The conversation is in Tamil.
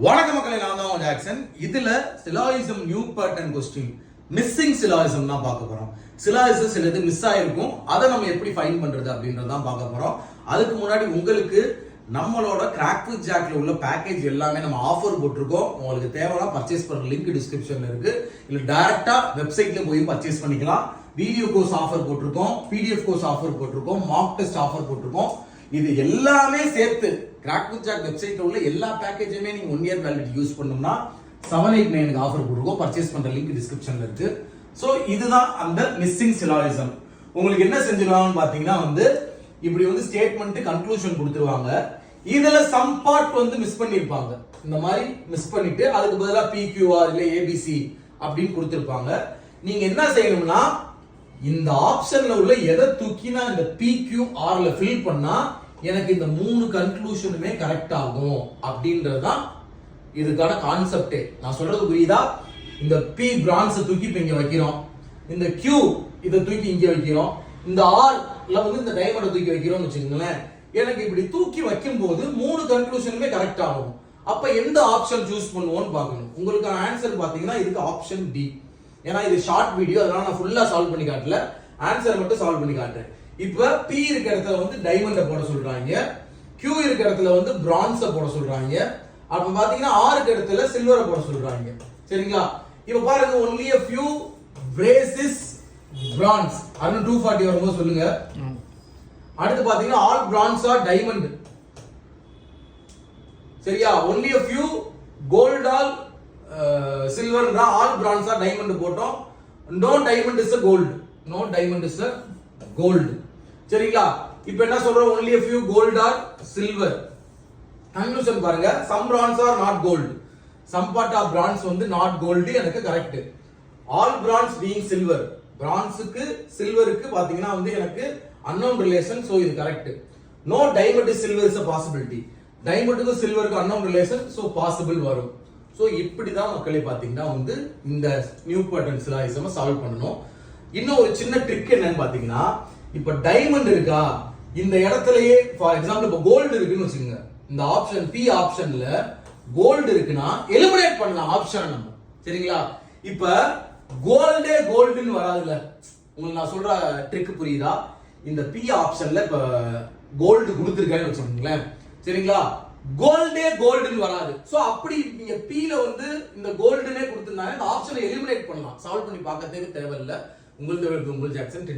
வணக்க மக்களே, நான் தான் ஜாக்சன். இதுல சிலாயிசம் நியூ பேட்டர்ன் கொஸ்டின், மிஸ்ஸிங் சிலாயிசம் தான் பார்க்க போறோம். சிலாயிசம் சிலது மிஸ் ஆயிருக்கும், அதை நம்ம எப்படி ஃபைண்ட் பண்றது அப்படின்றதான் பார்க்க போறோம். அதுக்கு முன்னாடி உங்களுக்கு நம்மளோட கிராக் வித் ஜாக்ல உள்ள பேக்கேஜ் எல்லாமே நம்ம ஆஃபர் போட்டிருக்கோம். உங்களுக்கு தேவைன்னா பர்ச்சேஸ் பண்ற லிங்க் டிஸ்கிரிப்ஷன்ல இருக்கு, இல்ல டைரக்டா வெப்சைட்ல போய் பர்ச்சேஸ் பண்ணிக்கலாம். வீடியோ கோர்ஸ் ஆஃபர் போட்டிருக்கோம், பிடிஎஃப் கோர்ஸ் ஆஃபர் போட்டிருக்கோம், மார்க் டெஸ்ட் ஆஃபர் போட்டிருக்கோம். இது எல்லாமே சேர்த்து கிராக் வித் ஜாக் வெப்சைட்ல உள்ள எல்லா பேக்கேஜுமே நீங்க 1 இயர் வேலிடிட்டி யூஸ் பண்ணணும்னா 789 ஆஃபர் போட்டுருக்கோம். பர்ச்சேஸ் பண்ற லிங்க் டிஸ்கிரிப்ஷன்ல இருக்கு. சோ இதுதான் அந்த மிஸ்ஸிங் சிலாயிசம். உங்களுக்கு என்ன செஞ்சிருவாங்கன்னு பாத்தீங்கன்னா இப்படி ஸ்டேட்மெண்ட் கன்க்ளூஷன் கொடுத்துருவாங்க. இதுல சம் பார்ட் மிஸ் பண்ணிருப்பாங்க. இந்த மாதிரி மிஸ் பண்ணிட்டு அதுக்கு பதிலா PQR இல்ல ABC அப்படின்னு கொடுத்திருப்பாங்க. நீங்க என்ன செய்யணும்னா இந்த ஆப்ஷன்ல உள்ள எதை தூக்கினா இந்த PQRல ஃபில் பண்ணா எனக்கு இந்த 3 கன்க்ளூஷனுமே கரெக்ட் ஆகும் அப்படின்றதுதான் இதுக்கான கான்செப்டே. நான் சொல்றது புரியுதா? இந்த P பிரான்ஸ் தூக்கி இப்ப இங்க வைக்கிறோம், இந்த Q இதை தூக்கி இங்க வைக்கிறோம், இந்த R இந்த டைமண்டை தூக்கி வைக்கிறோம்னு வச்சுக்கோங்களேன். எனக்கு இப்படி தூக்கி வைக்கும் போது 3 கன்க்ளூஷனுமே கரெக்ட் ஆகும். அப்ப எந்த ஆப்ஷன் சூஸ் பண்ணுவோம்னு பார்க்கணும். உங்களுக்கான ஆன்சர் பாத்தீங்கன்னா இதுக்கு ஆப்ஷன் D. ஏன்னா இது ஷார்ட் வீடியோ, அதனால நான் ஃபுல்லா சால்வ் பண்ணி காட்டல, ஆன்சர் மட்டும் சால்வ் பண்ணி காட்டுறேன். இப்ப P இருக்க இடத்துல டைமண்ட போட சொல்றாங்க, Q இருக்க இடத்துல பிரான்ஸ போட சொல்றாங்க, அப்ப பாத்தீங்கன்னா R இருக்க இடத்துல சில்வரை போட சொல்றாங்க. சரிங்களா? இப்ப பாருங்க, only a few braces bronze அது 240 வரும்போது சொல்லுங்க. அடுத்து பாத்தீங்கன்னா all bronze are diamond. சரியா? only a few gold all silver all bronze are diamond போட்டோம். no diamond is a gold, no diamond is a gold. சரிங்களா? இப்போ என்ன சொல்றோம்? only a few gold or silver. Conclusion பாருங்க, some bronze are not gold, some part of bronze not gold. எனக்கு correct. all bronze being silver, bronzeக்கு சில்வருக்கு பாத்தீங்கன்னா எனக்கு unknown relation, so இது correct. no diamond is silver is a possibility, diamondக்கு சில்வருக்கு unknown relation, so possible வரும். சோ இப்படிதான் மக்களே பாத்தீங்கன்னா இந்த நியூ பேட்டர்ன் சிலாயிசம் சால்வ் பண்ணணும். இன்னும் ஒரு சின்ன ட்ரிக் என்னன்னு பாத்தீங்கன்னா, இப்ப டைமண்ட் இருக்கா இந்த இடத்துலயே, ஃபார் எக்ஸாம்பிள் இப்ப கோல்டு இருக்குன்னு வச்சுக்கோங்க, இந்த ஆப்ஷன் P ஆப்ஷன்ல கோல்டு இருக்குன்னா எலிமினேட் பண்ணலாம் ஆப்ஷன் நம்ம. சரிங்களா? இப்ப கோல்டே கோல்டுன்னு வராதுல்ல. உங்களுக்கு நான் சொல்ற ட்ரிக் புரியுதா? இந்த P ஆப்ஷன்ல இப்ப கோல்டு கொடுத்துருக்கேன்னு வச்சுக்கோங்களேன். சரிங்களா? கோல்டே கோல்டுன்னு வராது. சோ அப்படி நீங்க P ல இந்த கோல்டுனே கொடுத்திருந்தாங்க, இந்த ஆப்ஷனை எலிமினேட் பண்ணலாம். சால்வ் பண்ணி பார்க்கறதுக்கு தேவையில்லை. உங்களுக்கு ஜாக்சன்